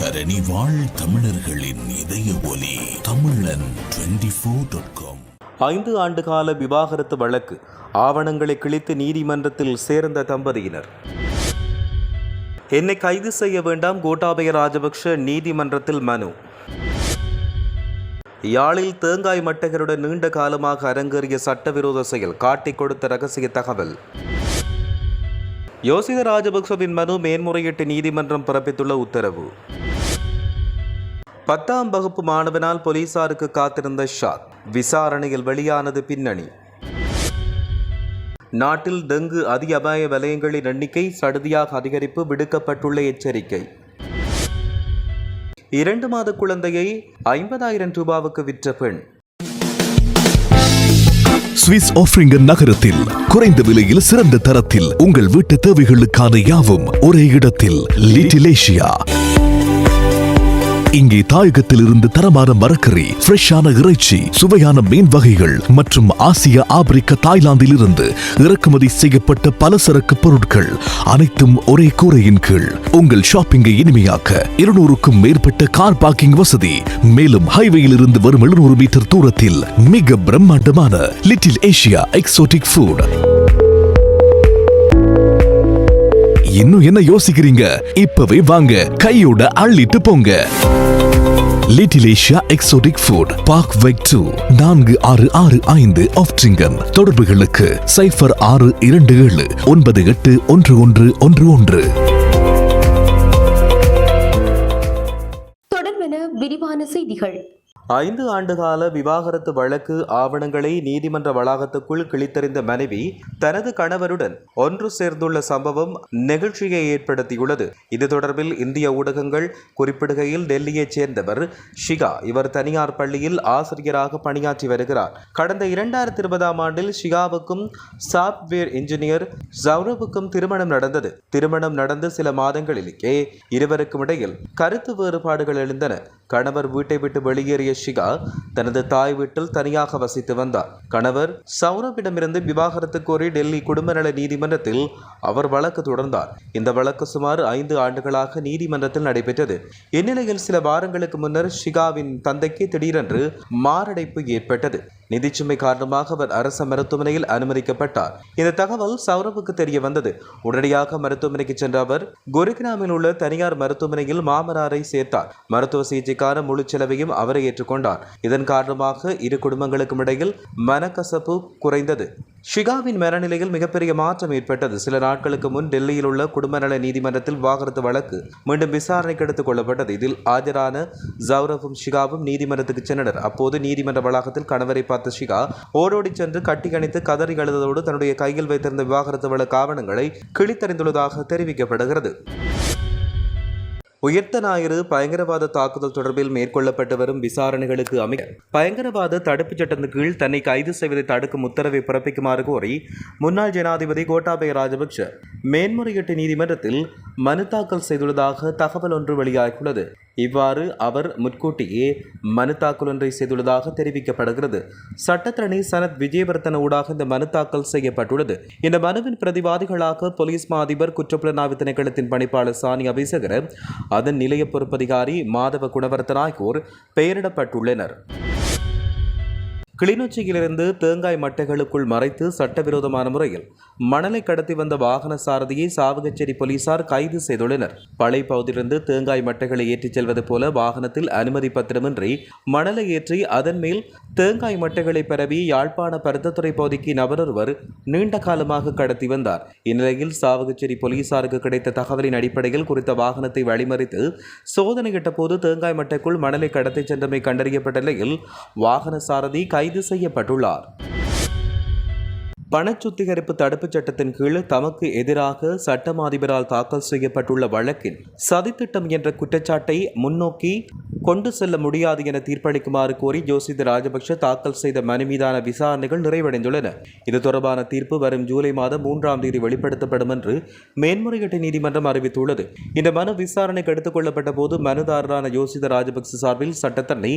தரணி வாழ் தமிழர்களின் இதய ஒலி தமிழன் 24.com. 5 ஆண்டுகால விவாகரத்து வழக்கு ஆவணங்களை கிழித்து நீதிமன்றத்தில் சேர்ந்த தம்பதியினர். என்னை கைது செய்ய வேண்டாம், கோட்டாபய ராஜபக்ஷ நீதிமன்றத்தில் மனு. யாழில் தேங்காய் மட்டைகளுடன் நீண்ட காலமாக அரங்கேறிய சட்டவிரோத செயல், காட்டிக் கொடுத்த ரகசிய தகவல். யோசித ராஜபக்சவின் மனு மேன்முறையீட்டு நீதிமன்றம் பிறப்பித்துள்ள உத்தரவு. 10ஆம் வகுப்பு மாணவனால் போலீசாருக்கு காத்திருந்த ஷாக், விசாரணையில் வெளியானது பின்னணி. நாட்டில் டெங்கு அதி அபாய வலயங்களின் எண்ணிக்கை சடுதியாக அதிகரிப்பு, விடுக்கப்பட்டுள்ள எச்சரிக்கை. 2 மாத குழந்தையை 50,000 ரூபாவுக்கு விற்ற பெண். சுவிஸ் ஆஃப்ரிங்கன் நகரத்தில் குறைந்த விலையில் சிறந்த தரத்தில் உங்கள் வீட்டு தேவைகளுக்கான யாவும் ஒரே இடத்தில். Little Asia. இங்கே தாயகத்தில் இருந்து தரமான மரக்கறி, ஃப்ரெஷ்ஷான இறைச்சி, சுவையான மீன் வகைகள் மற்றும் ஆசிய, ஆப்பிரிக்க, தாய்லாந்தில் இருந்து இறக்குமதி செய்யப்பட்ட பலசரக்கு பொருட்கள் அனைத்தும் ஒரே கூரையின் கீழ். உங்கள் ஷாப்பிங்கை இனிமையாக்க 200க்கும் மேற்பட்ட கார் பார்க்கிங் வசதி. மேலும் ஹைவேயில் இருந்து வரும் 700 மீட்டர் தூரத்தில் மிக பிரம்மாண்டமான லிட்டில் ஏசியா எக்ஸோட்டிக் ஃபுட். இன்னும் என்ன யோசிக்கிறீங்க? இப்பவே வாங்க, கையோட அள்ளிட்டு போங்க. Little Asia exotic food, park வெக் 2, 4665 ஆஃப்ட்ரிங்கன். தொடர்புகளுக்கு 0627 981111. தொடர்பென விரிவான செய்திகள். 5 ஆண்டுகால விவாகரத்து வழக்கு ஆவணங்களை நீதிமன்ற வளாகத்துக்குள் கிழித்தறிந்த மனைவி தனது கணவருடன் ஒன்று சேர்ந்துள்ள சம்பவம் நெகிழ்ச்சியை ஏற்படுத்தியுள்ளது. இது தொடர்பில் இந்திய ஊடகங்கள் குறிப்பிடுகையில், டெல்லியைச் சேர்ந்தவர் ஷிகா. இவர் தனியார் பள்ளியில் ஆசிரியராக பணியாற்றி வருகிறார். கடந்த 2020ஆம் ஆண்டில் ஷிகாவுக்கும் சாப்ட்வேர் இன்ஜினியர் ஜவுரவுக்கும் திருமணம் நடந்தது. திருமணம் நடந்து சில மாதங்களிலேயே இருவருக்கும் இடையில் கருத்து வேறுபாடுகள் எழுந்தன. கணவர் வீட்டை விட்டு வெளியேறிய ஷிகா தனது தாய் வீட்டில் தனியாக வசித்து வந்தார். கணவர் சௌரவிடமிருந்து விவாகரத்து கோரி டெல்லி குடும்ப நல நீதிமன்றத்தில் அவர் வழக்கு தொடர்ந்தார். இந்த வழக்கு சுமார் 5 ஆண்டுகளாக நீதிமன்றத்தில் நடைபெற்றது. இந்நிலையில் சில வாரங்களுக்கு முன்னர் ஷிகாவின் தந்தைக்கு திடீரென்று மாரடைப்பு ஏற்பட்டது. நிதிச்சுமை காரணமாக அவர் அரச மருத்துவமனையில் அனுமதிக்கப்பட்டார். இந்த தகவல் சௌரவுக்கு தெரிய வந்தது. உடனடியாக மருத்துவமனைக்கு சென்ற அவர் குருகிராமில் உள்ள தனியார் மருத்துவமனையில் மாமனாரை சேர்த்தார். மருத்துவ சிகிச்சைக்கான முழு செலவையும் அவரை ஏற்றுக்கொண்டார். இதன் காரணமாக இரு குடும்பங்களுக்கும் இடையில் மனக்கசப்பு குறைந்தது. ஷிகாவின் மனநிலையில் மிகப்பெரிய மாற்றம் ஏற்பட்டது. சில நாட்களுக்கு முன் டெல்லியில் உள்ள குடும்ப நல நீதிமன்றத்தில் விவாகரத்து வழக்கு மீண்டும் விசாரணைக்கு எடுத்துக் கொள்ளப்பட்டது. இதில் ஆஜரான ஜவுரவும் ஷிகாவும் நீதிமன்றத்துக்கு சென்றனர். அப்போது நீதிமன்ற வளாகத்தில் கணவரை பார்த்த ஷிகா ஓடோடி சென்று கட்டி அணைத்து கதறி அழுததோடு தன்னுடைய கையில் வைத்திருந்த விவாகரத்து வழக்கு ஆவணங்களை கிழித்தறிந்துள்ளதாக தெரிவிக்கப்படுகிறது. உயிர்த்த ஞாயிறு பயங்கரவாத தாக்குதல் தொடர்பில் மேற்கொள்ளப்பட்டு வரும் விசாரணைகளுக்கு அமைய பயங்கரவாத தடுப்புச் சட்டத்தின் கீழ் தன்னை கைது செய்வதை தடுக்கும் உத்தரவை பிறப்பிக்குமாறு கோரி முன்னாள் ஜனாதிபதி கோட்டாபய ராஜபக்ஷ மேன்முறையீட்டு நீதிமன்றத்தில் மனு தாக்கல் செய்துள்ளதாக தகவல் ஒன்று வெளியாகியுள்ளது. இவ்வாறு அவர் முன்கூட்டியே மனு தாக்கல் ஒன்றை செய்துள்ளதாக தெரிவிக்கப்படுகிறது. சட்டத்தரணி சனத் விஜயவர்தன ஊடாக இந்த மனு தாக்கல் செய்யப்பட்டுள்ளது. இந்த மனுவின் பிரதிவாதிகளாக போலீஸ் மா அதிபர், குற்றப்புலனாய்வு திணைக்களத்தின் பணிப்பாளர் சானி அபிசகர, அதன் நிலைய பொறுப்பதிகாரி மாதவ குணவர்த்தன ஆகியோர் பெயரிடப்பட்டுள்ளனர். கிளிநொச்சியிலிருந்து தேங்காய் மட்டைகளுக்குள் மறைத்து சட்டவிரோதமான முறையில் மணலை கடத்தி வந்த வாகன சாரதியை சாவகச்சேரி போலீசார் கைது செய்துள்ளனர். பளை பகுதியிலிருந்து தேங்காய் மட்டைகளை ஏற்றிச் செல்வது போல வாகனத்தில் அனுமதி பத்திரமின்றி மணலை ஏற்றி அதன் மேல் தேங்காய் மட்டைகளை பரவி யாழ்ப்பாண பருத்தத்துறை பகுதிக்கு நபரொருவர் நீண்ட காலமாக கடத்தி வந்தார். இந்நிலையில் சாவகச்சேரி போலீசாருக்கு கிடைத்த தகவலின் அடிப்படையில் குறித்த வாகனத்தை வழிமறித்து சோதனையிட்ட போது தேங்காய் மட்டைக்குள் மணலை கடத்தி சென்றமை கண்டறியப்பட்ட நிலையில் வாகன சாரதி கைது செய்யப்பட்டுள்ளார். பணச்சுத்திகரிப்பு தடுப்புச் சட்டத்தின் கீழ் தமக்கு எதிராக சட்டமா அதிபரால் தாக்கல் செய்யப்பட்டுள்ள வழக்கின் சதித்திட்டம் என்ற குற்றச்சாட்டை முன்னோக்கி கொண்டு செல்ல முடியாது என தீர்ப்பளிக்குமாறு கோரி யோசித ராஜபக்ஷ தாக்கல் செய்த மனு மீதான விசாரணைகள் நிறைவடைந்துள்ளன. இது தொடர்பான தீர்ப்பு வரும் ஜூலை மாதம் 3ஆம் தேதி வெளிப்படுத்தப்படும் என்று மேன்முறையீட்டு நீதிமன்றம் அறிவித்துள்ளது. இந்த மனு விசாரணைக்கு எடுத்துக் கொள்ளப்பட்ட போது மனுதாரரான யோசித ராஜபக்ஷ சார்பில் சட்டத்தரணி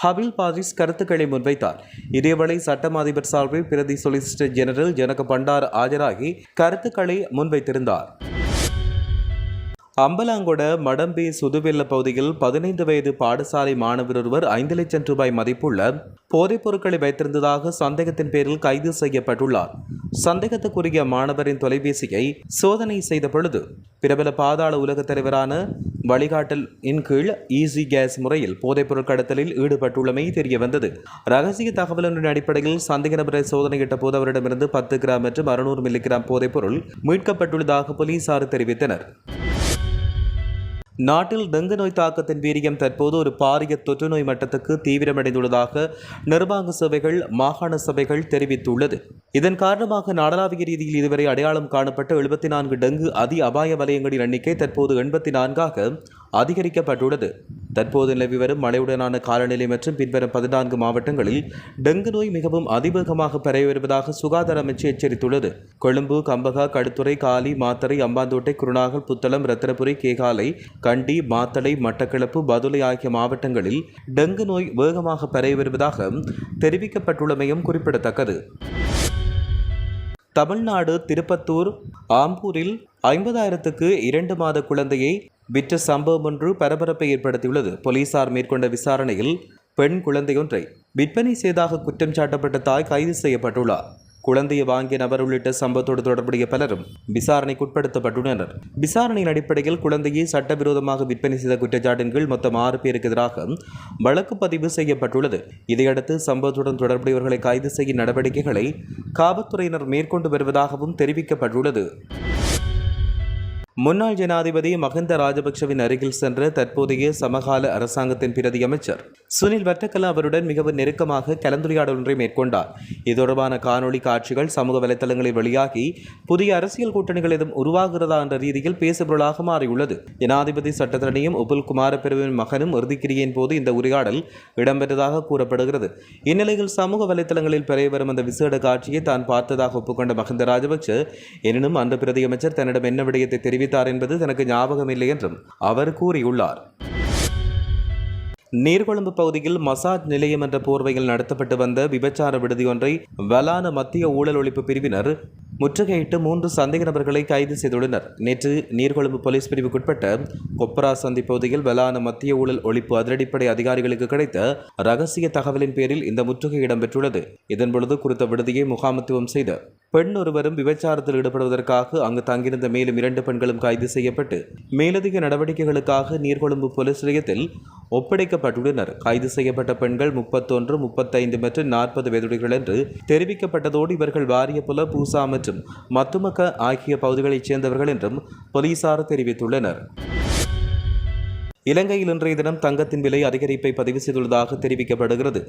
ஹபில் பாரிஸ் கருத்துக்களை முன்வைத்தார். இதேவேளை சட்டமா அதிபர் சார்பில் பிரதி சொலிசிட்டர் ஜெனரல் ஜனக பண்டார் ஆஜராகி கருத்துக்களை முன்வைத்திருந்தார். அம்பலாங்கொட மடம்பே சுதுவெல்ல பகுதியில் 15 வயது பாடசாலை மாணவர் ஒருவர் 5 லட்சம் ரூபாய் மதிப்புள்ள போதைப் பொருட்களை வைத்திருந்ததாக சந்தேகத்தின் பேரில் கைது செய்யப்பட்டுள்ளார். சந்தேகத்துக்குரிய மாணவரின் தொலைபேசியை சோதனை செய்த பொழுது பிரபல பாதாள உலக தலைவரான வழிகாட்டலின் கீழ் ஈஸி கேஸ் முறையில் போதைப் பொருள் கடத்தலில் ஈடுபட்டுள்ளமை தெரியவந்தது. ரகசிய தகவலின் அடிப்படையில் சந்தேக நபரை சோதனையிட்ட போது அவரிடமிருந்து 10 கிராம் மற்றும் 600 மில்லிகிராம் போதைப் பொருள் மீட்கப்பட்டுள்ளதாக போலீசார் தெரிவித்தனர். நாட்டில் டெங்கு நோய் தாக்கத்தின் வீரியம் தற்போது ஒரு பாரிய தொற்று நோய் மட்டத்துக்கு தீவிரமடைந்துள்ளதாக நிர்வாக சபைகள் மாகாண சபைகள் தெரிவித்துள்ளது. இதன் காரணமாக நாடளாவிய ரீதியில் இதுவரை அடையாளம் காணப்பட்ட 74 டெங்கு அதி அபாய வலயங்களின் எண்ணிக்கை தற்போது 84ஆக அதிகரிக்கப்பட்டுள்ளது. தற்போது நிலவி வரும் மழையுடனான காலநிலை மற்றும் பின்வரும் 14 மாவட்டங்களில் டெங்கு நோய் மிகவும் அதிவேகமாக பரவி வருவதாக சுகாதார அமைச்சு எச்சரித்துள்ளது. கொழும்பு, கம்பகா, கடுத்துறை, காலி, மாத்தறை, அம்பாந்தோட்டை, குருநாகல், புத்தளம், ரத்தினபுரி, கேகாலை, கண்டி, மாத்தளை, மட்டக்களப்பு, பதுளை ஆகிய மாவட்டங்களில் டெங்கு நோய் வேகமாக பரவி வருவதாக தெரிவிக்கப்பட்டுள்ளமையும் குறிப்பிடத்தக்கது. தமிழ்நாடு திருப்பத்தூர் ஆம்பூரில் 50,000க்கு 2 மாத குழந்தையை விற்ற சம்பவம் ஒன்று பரபரப்பை ஏற்படுத்தியுள்ளது. போலீசார் மேற்கொண்ட விசாரணையில் பெண் குழந்தையொன்றை விற்பனை செய்ததாக குற்றம் சாட்டப்பட்ட தாய் கைது செய்யப்பட்டுள்ளார். குழந்தையை வாங்கிய நபர் உள்ளிட்ட சம்பவத்தோடு தொடர்புடைய பலரும் விசாரணைக்குட்படுத்தப்பட்டுள்ளனர். விசாரணையின் அடிப்படையில் குழந்தையை சட்டவிரோதமாக விற்பனை செய்த குற்றச்சாட்டின் கீழ் மொத்தம் 6 பேருக்கு எதிராக வழக்கு பதிவு செய்யப்பட்டுள்ளது. இதையடுத்து சம்பவத்துடன் தொடர்புடையவர்களை கைது செய்யும் நடவடிக்கைகளை காவல்துறையினர் மேற்கொண்டு வருவதாகவும் தெரிவிக்கப்பட்டுள்ளது. முன்னாள் ஜனாதிபதி மஹிந்த ராஜபக்ஷவின் அருகில் சென்ற தற்போதைய சமகால அரசாங்கத்தின் பிரதி அமைச்சர் சுனில் வட்டக்கல அவருடன் மிகவும் நெருக்கமாக கலந்துரையாடல் ஒன்றை மேற்கொண்டார். இது தொடர்பான காணொலி காட்சிகள் சமூக வலைதளங்களில் வெளியாகி புதிய அரசியல் கூட்டணிகள் எதுவும் உருவாகிறதா என்ற ரீதியில் பேசுபொருளாக மாறியுள்ளது. ஜனாதிபதி சட்டத்தரணியும் உபுல் குமாரபிரவின் மகனும் இறுதிக்கிரியின் போது இந்த உரையாடல் இடம்பெற்றதாக கூறப்படுகிறது. இந்நிலையில் சமூக வலைதளங்களில் பெரிய வரும் அந்த விசேட காட்சியை தான் பார்த்ததாக ஒப்புக்கொண்ட மஹிந்த ராஜபக்ஷ எனினும் அந்த பிரதி அமைச்சர் தன்னிடம் என்ன விடயத்தை தெரிவித்தார் என்பது தனக்கு ஞாபகம் இல்லை என்றும் அவர் கூறியுள்ளார். நீர்கொழும்பு பகுதியில் மசாஜ் நிலையம் என்ற போர்வையில் நடத்தப்பட்டு வந்த விபச்சார விடுதி ஒன்றை வலான மத்திய ஊழல் ஒழிப்பு பிரிவினர் முற்றுகையிட்டு 3 சந்தேக நபர்களை கைது செய்துள்ளனர். நேற்று நீர்கொழும்பு போலீஸ் பிரிவுக்குட்பட்ட கொப்பரா சந்தி பகுதியில் வலான மத்திய ஊழல் ஒழிப்பு அதிரடிப்படை அதிகாரிகளுக்கு கிடைத்த ரகசிய தகவலின் பேரில் இந்த முற்றுகை இடம்பெற்றுள்ளது. இதன்பொழுது குறித்த விடுதியை முகாமத்துவம் செய்த பெண் ஒருவரும் விபச்சாரத்தில் ஈடுபடுவதற்காக அங்கு தங்கியிருந்த மேலும் 2 பெண்களும் கைது செய்யப்பட்டு மேலதிக நடவடிக்கைகளுக்காக நீர்கொழும்பு போலீஸ் நிலையத்தில் ஒப்படைக்கப்பட்டுள்ளனர். கைது செய்யப்பட்ட பெண்கள் 31, 35 மற்றும் 40 வயதுடையவர்கள் என்று தெரிவிக்கப்பட்டதோடு இவர்கள் வாரியப்புல, பூசா மற்றும் மத்துமக்க ஆகிய பகுதிகளைச் சேர்ந்தவர்கள் என்றும் போலீசார் தெரிவித்துள்ளனர். இலங்கையில் இன்றைய தினம் தங்கத்தின் விலை அதிகரிப்பை பதிவு செய்துள்ளதாக தெரிவிக்கப்படுகிறது.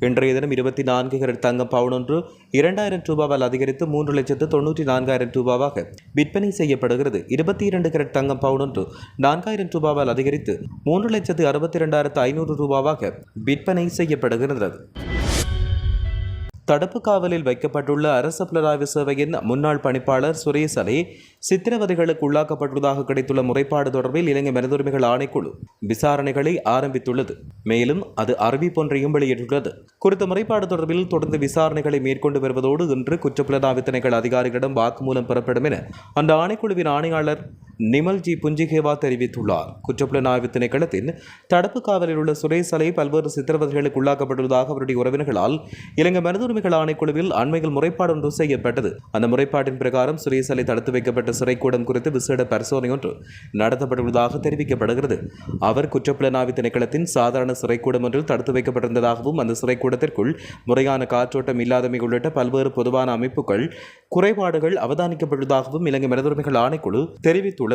இன்றைய தினம் 24 கேரட் தங்கம் பவுன் ஒன்று 2,000 ரூபாவால் அதிகரித்து 3,94,000 ரூபாவாக விற்பனை செய்யப்படுகிறது. 22 கேரட் தங்கம் பவுன் ஒன்று 4,000 ரூபாவால் அதிகரித்து 3,62,500 ரூபாவாக விற்பனை செய்யப்படுகிறது. தடுப்பு காவலில் வைக்கப்பட்டுள்ள அரசு புலனாய்வு சேவையின் முன்னாள் பணிப்பாளர் சுரேஷ் அலே சித்திரவதைகளுக்கு உள்ளாக்கப்பட்டுள்ளதாக கிடைத்துள்ள முறைப்பாடு தொடர்பில் இலங்கை மனிதுரிமைகள் ஆணைக்குழு விசாரணைகளை ஆரம்பித்துள்ளது. மேலும் அது அறிவிப்பொன்றையும் வெளியிட்டுள்ளது. குறித்த முறைப்பாடு தொடர்பில் தொடர்ந்து விசாரணைகளை மேற்கொண்டு வருவதோடு இன்று குற்றப்புலனாய்வு திணைக்கள அதிகாரிகளிடம் வாக்குமூலம் பெறப்படும் என அந்த ஆணைக்குழுவின் ஆணையாளர் நிமல்ஜி புஞ்சிகேவா தெரிவித்துள்ளார். குற்றப்புலனாய்வு திணைக்களத்தின் தடுப்பு காவலில் உள்ள சுரேஷ் அலே பல்வேறு சித்திரவதைகளுக்கு உள்ளாக்கப்பட்டுள்ளதாக அவருடைய உறவினர்களால் இலங்கை மனிதுரிமைகள் ஆணைக்குழுவில் அண்மையில் முறைப்பாடு ஒன்று செய்யப்பட்டது. அந்த முறைப்பாட்டின் பிரகாரம் சுரேஷ் அலே தடுத்து வைக்கப்பட்ட சிறைக்கூடம் குறித்து விசேட பரிசோதனை ஒன்று நடத்தப்பட்டுள்ளதாக தெரிவிக்கப்படுகிறது. அவர் குற்றப்புலனாய்வு திணைக்களத்தின் சாதாரண சிறைக்கூடம் ஒன்றில் தடுத்து வைக்கப்பட்டிருந்ததாகவும் அந்த சிறைக்கூடத்திற்குள் முறையான காற்றோட்டம் இல்லாதமை உள்ளிட்ட பல்வேறு பொதுவான அமைப்புகள் குறைபாடுகள் அவதானிக்கப்பட்டுள்ளதாகவும் இலங்கை மனிதுரிமைகள் ஆணைக்குழு தெரிவித்துள்ளது.